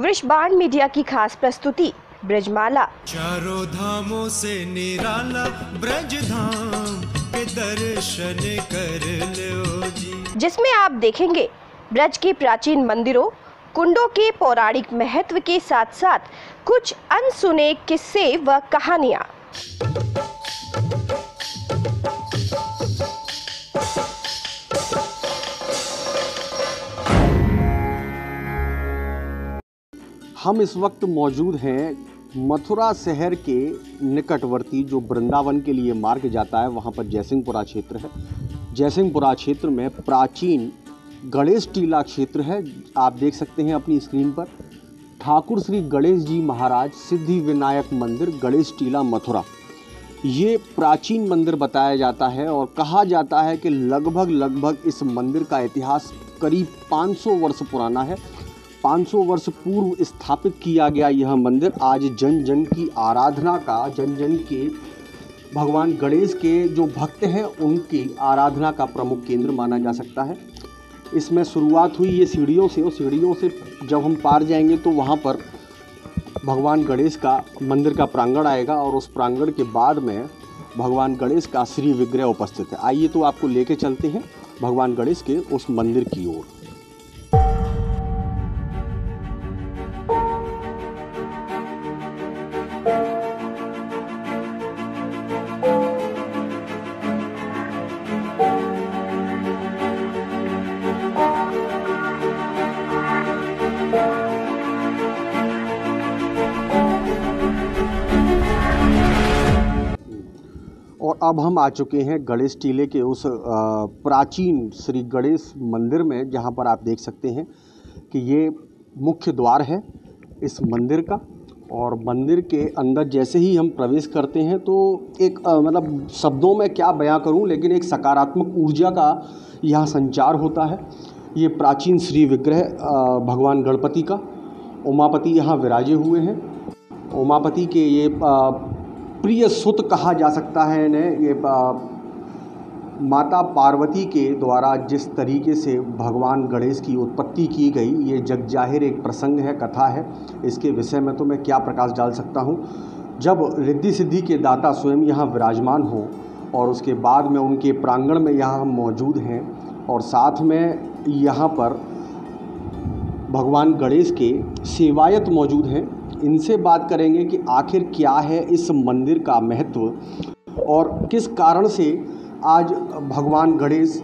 वृषबाण media की खास प्रस्तुति ब्रजमाला। चारों धामों से निराला ब्रज धाम के दर्शन कर लो जी, जिसमें आप देखेंगे ब्रज के प्राचीन मंदिरों, कुंडों के पौराणिक महत्व के साथ साथ कुछ अनसुने किस्से व कहानियां। हम इस वक्त मौजूद हैं मथुरा शहर के निकटवर्ती जो वृंदावन के लिए मार्ग जाता है, वहाँ पर जयसिंहपुरा क्षेत्र है। जयसिंहपुरा क्षेत्र में प्राचीन गणेश टीला क्षेत्र है। आप देख सकते हैं अपनी स्क्रीन पर ठाकुर श्री गणेश जी महाराज सिद्धि विनायक मंदिर गणेश टीला मथुरा। ये प्राचीन मंदिर बताया जाता है और कहा जाता है कि लगभग इस मंदिर का इतिहास करीब 500 वर्ष पुराना है। 500 वर्ष पूर्व स्थापित किया गया यह मंदिर आज जन जन की आराधना का, जन जन के भगवान गणेश के जो भक्त हैं उनकी आराधना का प्रमुख केंद्र माना जा सकता है। इसमें शुरुआत हुई ये सीढ़ियों से, और सीढ़ियों से जब हम पार जाएंगे तो वहाँ पर भगवान गणेश का मंदिर का प्रांगण आएगा और उस प्रांगण के बाद में भगवान गणेश का श्री विग्रह उपस्थित है। आइए तो आपको लेके चलते हैं भगवान गणेश के उस मंदिर की ओर। और अब हम आ चुके हैं गणेश टीले के उस प्राचीन श्री गणेश मंदिर में, जहां पर आप देख सकते हैं कि ये मुख्य द्वार है इस मंदिर का। और मंदिर के अंदर जैसे ही हम प्रवेश करते हैं तो एक मतलब शब्दों में क्या बयां करूं, लेकिन एक सकारात्मक ऊर्जा का यहाँ संचार होता है। ये प्राचीन श्री विग्रह भगवान गणपति का, उमापति यहाँ विराजे हुए हैं। उमापति के ये प्रिय सुत कहा जा सकता है इन्हें। ये माता पार्वती के द्वारा जिस तरीके से भगवान गणेश की उत्पत्ति की गई, ये जग जाहिर एक प्रसंग है, कथा है। इसके विषय में तो मैं क्या प्रकाश डाल सकता हूँ। जब रिद्धि सिद्धि के दाता स्वयं यहाँ विराजमान हो और उसके बाद में उनके प्रांगण में यहाँ हम मौजूद हैं और साथ में यहाँ पर भगवान गणेश के सेवायत मौजूद हैं, इनसे बात करेंगे कि आखिर क्या है इस मंदिर का महत्व और किस कारण से आज भगवान गणेश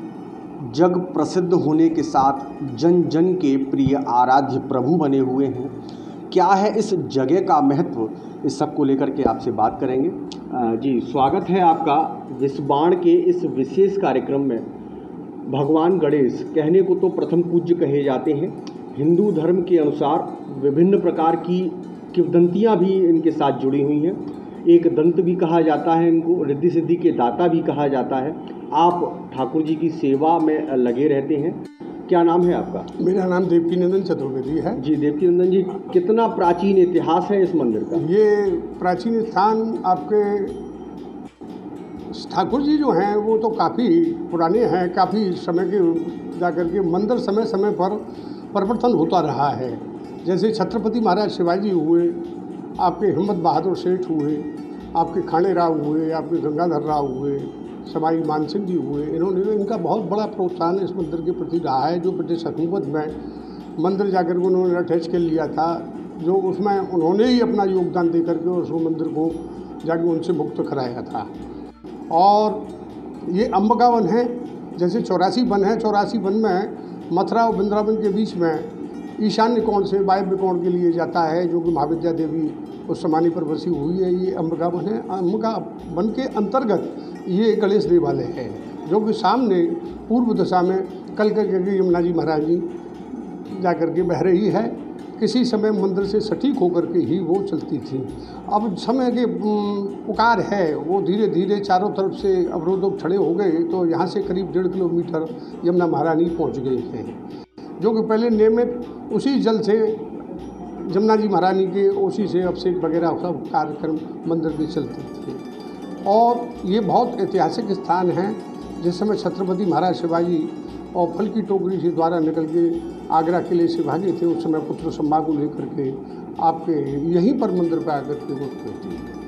जग प्रसिद्ध होने के साथ जन जन के प्रिय आराध्य प्रभु बने हुए हैं। क्या है इस जगह का महत्व, इस सब को लेकर के आपसे बात करेंगे। जी, स्वागत है आपका वृषबाण के इस विशेष कार्यक्रम में। भगवान गणेश कहने को तो प्रथम पूज्य कहे जाते हैं। हिंदू धर्म के अनुसार विभिन्न प्रकार की किंवदंतियाँ भी इनके साथ जुड़ी हुई हैं। एक दंत भी कहा जाता है इनको, रिद्धि सिद्धि के दाता भी कहा जाता है। आप ठाकुर जी की सेवा में लगे रहते हैं। क्या नाम है आपका? मेरा नाम देवकीनंदन चतुर्वेदी है। जी, देवकीनंदन जी, कितना प्राचीन इतिहास है इस मंदिर का? ये प्राचीन स्थान आपके ठाकुर जी जो हैं वो तो काफ़ी पुराने हैं, काफ़ी समय के जाकर के मंदिर समय समय पर परिवर्तन होता रहा है। जैसे छत्रपति महाराज शिवाजी हुए, आपके हिम्मत बहादुर सेठ हुए, आपके खाने राव हुए, आपके गंगाधर राव हुए, सवाई मानसिंह जी हुए, इनका बहुत बड़ा प्रोत्साहन इस मंदिर के प्रति रहा है। जो ब्रिटिश हुकूमत में मंदिर जाकर के उन्होंने अटैच कर लिया था, जो उसमें उन्होंने ही अपना योगदान दे करके उस मंदिर को जाकर उनसे मुक्त कराया था। और ये अंबिका वन है, जैसे 84 वन है। 84 वन में मथुरा और वृंदावन के बीच में ईशान्य कोण से वायव्य कोण के लिए जाता है, जो कि महाविद्या देवी उस समानी पर बसी हुई है। ये अंबिका वन है। अंबिका वन के अंतर्गत ये गणेश देवालय है, जो कि सामने पूर्व दिशा में कल करके यमुना जी महाराज जी जाकर के बह रही है। किसी समय मंदिर से सटीक होकर के ही वो चलती थी। अब समय के पुकार है, वो धीरे धीरे चारों तरफ से अवरोधक खड़े हो गए, तो यहाँ से करीब 1.5 किलोमीटर यमुना महारानी पहुँच गए हैं, जो कि पहले नियमित उसी जल से यमुना जी महारानी के उसी से अभिषेक वगैरह सब कार्यक्रम मंदिर में चलते थे। और ये बहुत ऐतिहासिक स्थान है। जिस समय छत्रपति महाराज शिवाजी और फल की टोकरी से द्वारा निकल के आगरा किले से भागे थे, उस समय पुत्र संभा को लेकर के आपके यहीं पर मंदिर पर आकर के वो रहती है।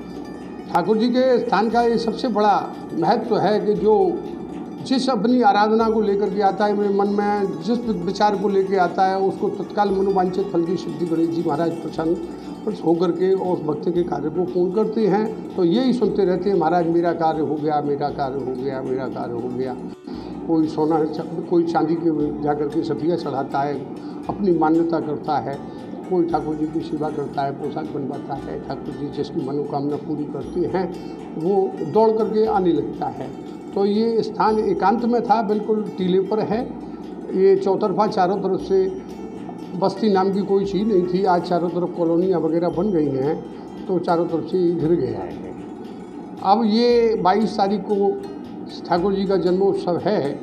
ठाकुर जी के स्थान का ये सबसे बड़ा महत्व है कि जो जिस अपनी आराधना को लेकर के आता है, मेरे मन में जिस विचार को लेकर आता है, उसको तत्काल मनोवांछित फल की सिद्धि गणेश जी महाराज प्रसन्न होकर के और उस भक्ति के कार्य को पूर्ण करते हैं। तो यही सुनते रहते हैं, महाराज मेरा कार्य हो गया, मेरा कार्य हो गया, मेरा कार्य हो गया। कोई सोना, कोई चांदी के जाकर के सफिया चढ़ाता है, अपनी मान्यता करता है, कोई ठाकुर जी की सेवा करता है, पोशाक बनवाता है, ठाकुर जी जिसकी मनोकामना पूरी करते हैं वो दौड़ करके आने लगता है। तो ये स्थान एकांत में था, बिल्कुल टीले पर है। ये चौतरफा चारों तरफ से बस्ती नाम की कोई चीज़ नहीं थी। आज चारों तरफ कॉलोनियाँ वगैरह बन गई हैं, तो चारों तरफ से घिर गया है। अब ये 22 तारीख को ठाकुर जी का जन्मोत्सव है,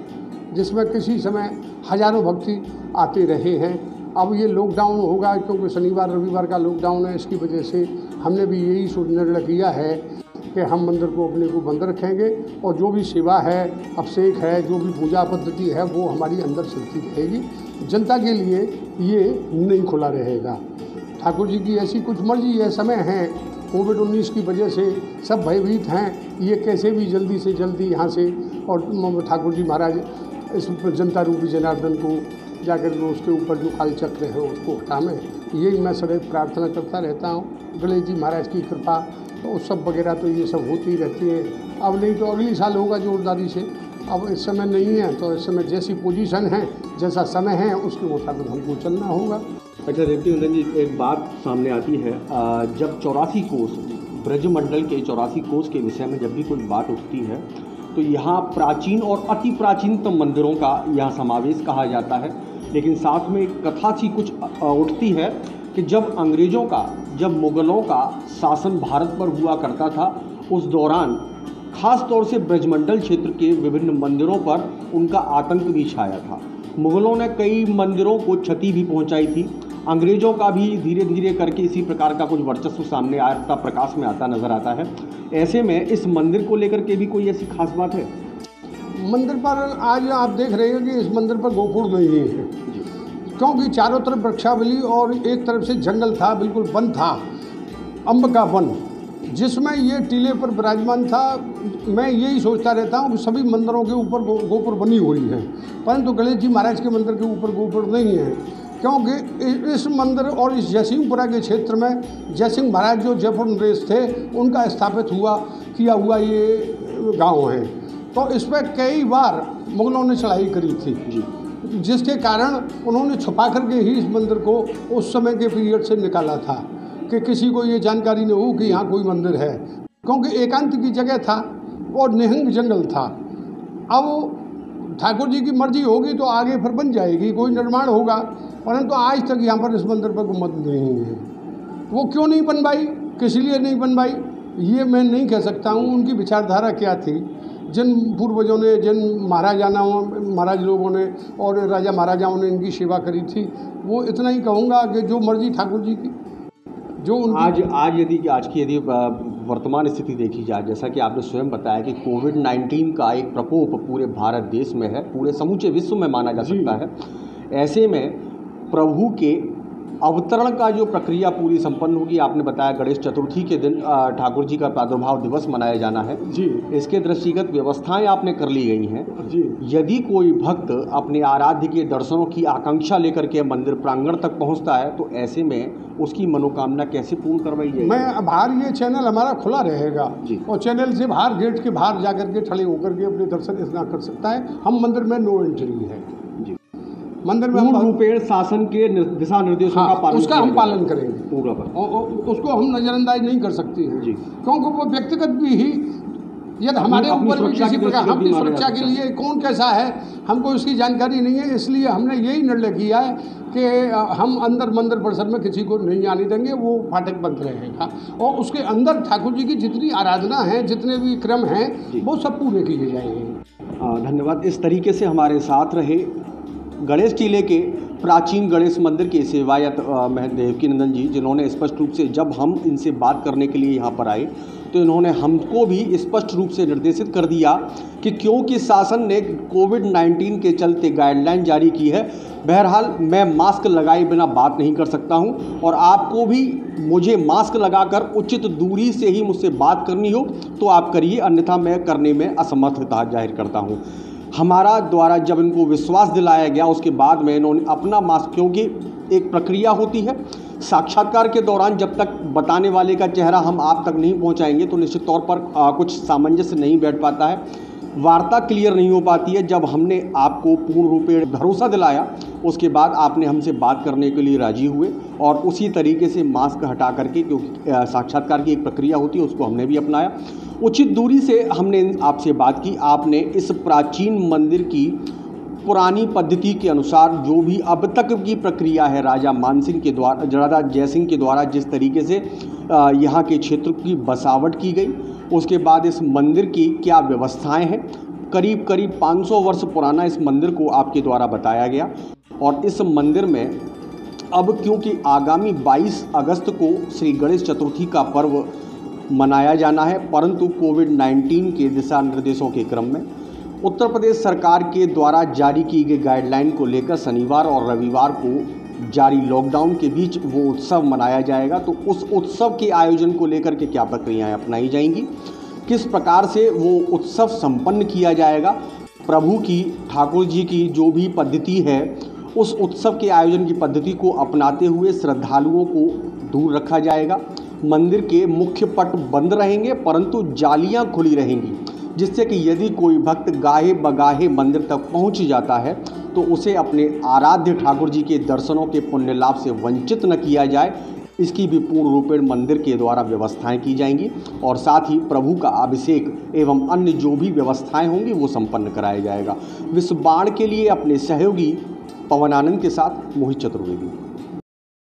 जिसमें किसी समय हजारों भक्ति आते रहे हैं। अब ये लॉकडाउन होगा, क्योंकि शनिवार रविवार का लॉकडाउन है, इसकी वजह से हमने भी यही निर्णय किया है कि हम मंदिर को अपने को बंद रखेंगे और जो भी सेवा है, अभिषेक है, जो भी पूजा पद्धति है, वो हमारी अंदर चलती रहेगी। जनता के लिए ये नहीं खुला रहेगा। ठाकुर जी की ऐसी कुछ मर्जी है, समय है, कोविड-19 की वजह से सब भयभीत हैं। ये कैसे भी जल्दी से जल्दी यहाँ से और ठाकुर जी महाराज इस जनता रूपी जनार्दन को जाकर के उसके ऊपर जो काल चक्र है उसको हटावें, यही मैं सदैव प्रार्थना करता रहता हूँ। गणेश जी महाराज की कृपा तो सब वगैरह तो ये सब होती रहती है। अब नहीं तो अगली साल होगा जोरदारी से। अब इस समय नहीं है, तो इस समय जैसी पोजीशन है, जैसा समय है, उसके मुताबिक हमको चलना होगा। अच्छा रेवती नंदन जी, एक बात सामने आती है, जब 84 कोस ब्रजमंडल के 84 कोस के विषय में जब भी कोई बात उठती है तो यहाँ प्राचीन और अति प्राचीनतम मंदिरों का यहाँ समावेश कहा जाता है। लेकिन साथ में एक कथा सी कुछ उठती है कि जब अंग्रेज़ों का, जब मुग़लों का शासन भारत पर हुआ करता था, उस दौरान ख़ास तौर से ब्रजमंडल क्षेत्र के विभिन्न मंदिरों पर उनका आतंक भी छाया था। मुग़लों ने कई मंदिरों को क्षति भी पहुंचाई थी। अंग्रेज़ों का भी धीरे धीरे करके इसी प्रकार का कुछ वर्चस्व सामने आता, प्रकाश में आता नज़र आता है। ऐसे में इस मंदिर को लेकर के भी कोई ऐसी खास बात है? मंदिर पर आज आप देख रहे हैं कि इस मंदिर पर गोपुर नहीं है, क्योंकि चारों तरफ वृक्षावली और एक तरफ से जंगल था, बिल्कुल वन था, अम्ब का वन, जिसमें ये टीले पर विराजमान था। मैं यही सोचता रहता हूँ कि सभी मंदिरों के ऊपर गोपुर बनी हुई है, परंतु गणेश जी महाराज के मंदिर के ऊपर गोपुर नहीं है, क्योंकि इस मंदिर और इस जयसिंहपुरा के क्षेत्र में जयसिंह महाराज जो जयपुर नरेश थे, उनका स्थापित किया हुआ ये गांव है। तो इस पर कई बार मुग़लों ने चढ़ाई करी थी, जिसके कारण उन्होंने छुपा करके ही इस मंदिर को उस समय के पीरियड से निकाला था कि किसी को ये जानकारी न हो कि यहाँ कोई मंदिर है, क्योंकि एकांत की जगह था और निहंग जंगल था। अब ठाकुर जी की मर्जी होगी तो आगे फिर बन जाएगी, कोई निर्माण होगा, परंतु आज तक यहाँ पर इस मंदिर पर कोई मत नहीं है। वो क्यों नहीं बनवाई, किस लिए नहीं बनवाई, ये मैं नहीं कह सकता हूँ। उनकी विचारधारा क्या थी, जिन पूर्वजों ने, जिन महाराज लोगों ने और राजा महाराजाओं ने इनकी सेवा करी थी, वो इतना ही कहूँगा कि जो मर्जी ठाकुर जी की, जो आज की यदि वर्तमान स्थिति देखी जाए, जैसा कि आपने स्वयं बताया कि कोविड-19 का एक प्रकोप पूरे भारत देश में है, पूरे समूचे विश्व में माना जा सकता है। ऐसे में प्रभु के अवतरण का जो प्रक्रिया पूरी संपन्न होगी, आपने बताया गणेश चतुर्थी के दिन ठाकुर जी का प्रादुर्भाव दिवस मनाया जाना है जी। इसके दृष्टिगत व्यवस्थाएं आपने कर ली गई हैं जी। यदि कोई भक्त अपने आराध्य के दर्शनों की आकांक्षा लेकर के मंदिर प्रांगण तक पहुंचता है, तो ऐसे में उसकी मनोकामना कैसे पूर्ण करवाई जाएगी? मैं बाहर, ये चैनल हमारा खुला रहेगा जी। और चैनल से बाहर, गेट के बाहर जाकर के खड़े होकर के अपने दर्शन इतना कर सकता है। हम मंदिर में नो एंट्री है जी। मंदिर में पूर्ण रूपेण शासन के दिशा निर्देशों का पालन, उसका हम पालन करेंगे पूरा और उसको हम नज़रअंदाज नहीं कर सकते हैं जी। क्योंकि वो व्यक्तिगत भी ही, यदि हमारे ऊपर भी किसी प्रकार, अपनी सुरक्षा के लिए कौन कैसा है हमको इसकी जानकारी नहीं है। इसलिए हमने यही निर्णय किया है कि हम अंदर मंदिर परिसर में किसी को नहीं आने देंगे, वो फाटक बंद रहेगा और उसके अंदर ठाकुर जी की जितनी आराधना है, जितने भी क्रम हैं, वो सब पूरे किए जाएंगे। धन्यवाद। इस तरीके से हमारे साथ रहे गणेश टीले के प्राचीन गणेश मंदिर के सेवायत देवकीनंदन जी, जिन्होंने स्पष्ट रूप से, जब हम इनसे बात करने के लिए यहाँ पर आए तो इन्होंने हमको भी स्पष्ट रूप से निर्देशित कर दिया कि क्योंकि शासन ने कोविड-19 के चलते गाइडलाइन जारी की है, बहरहाल मैं मास्क लगाए बिना बात नहीं कर सकता हूं और आपको भी मुझे मास्क लगाकर उचित दूरी से ही मुझसे बात करनी हो तो आप करिए, अन्यथा मैं करने में असमर्थता जाहिर करता हूं। हमारा द्वारा जब इनको विश्वास दिलाया गया उसके बाद में इन्होंने अपना मास्क, क्योंकि एक प्रक्रिया होती है, साक्षात्कार के दौरान जब तक बताने वाले का चेहरा हम आप तक नहीं पहुंचाएंगे तो निश्चित तौर पर कुछ सामंजस्य नहीं बैठ पाता है, वार्ता क्लियर नहीं हो पाती है। जब हमने आपको पूर्ण रूप से भरोसा दिलाया उसके बाद आपने हमसे बात करने के लिए राजी हुए और उसी तरीके से मास्क हटा करके, क्योंकि साक्षात्कार की एक प्रक्रिया होती है, उसको हमने भी अपनाया। उचित दूरी से हमने आपसे बात की। आपने इस प्राचीन मंदिर की पुरानी पद्धति के अनुसार जो भी अब तक की प्रक्रिया है राजा जयसिंह के द्वारा जिस तरीके से यहाँ के क्षेत्र की बसावट की गई, उसके बाद इस मंदिर की क्या व्यवस्थाएं हैं, करीब करीब 500 वर्ष पुराना इस मंदिर को आपके द्वारा बताया गया। और इस मंदिर में अब क्योंकि आगामी 22 अगस्त को श्री गणेश चतुर्थी का पर्व मनाया जाना है, परंतु कोविड-19 के दिशा निर्देशों के क्रम में उत्तर प्रदेश सरकार के द्वारा जारी की गई गाइडलाइन को लेकर शनिवार और रविवार को जारी लॉकडाउन के बीच वो उत्सव मनाया जाएगा। तो उस उत्सव के आयोजन को लेकर के क्या प्रक्रियाएं अपनाई जाएंगी, किस प्रकार से वो उत्सव संपन्न किया जाएगा, प्रभु की, ठाकुर जी की जो भी पद्धति है उस उत्सव के आयोजन की पद्धति को अपनाते हुए श्रद्धालुओं को दूर रखा जाएगा। मंदिर के मुख्य पट बंद रहेंगे परंतु जालियां खुली रहेंगी, जिससे कि यदि कोई भक्त गाहे बगाहे मंदिर तक पहुंच जाता है तो उसे अपने आराध्य ठाकुर जी के दर्शनों के पुण्य लाभ से वंचित न किया जाए। इसकी भी पूर्ण रूपेण मंदिर के द्वारा व्यवस्थाएं की जाएंगी और साथ ही प्रभु का अभिषेक एवं अन्य जो भी व्यवस्थाएं होंगी वो संपन्न कराया जाएगा। विश्व बाण के लिए अपने सहयोगी पवन आनंद के साथ मोहित चतुर्वेदी।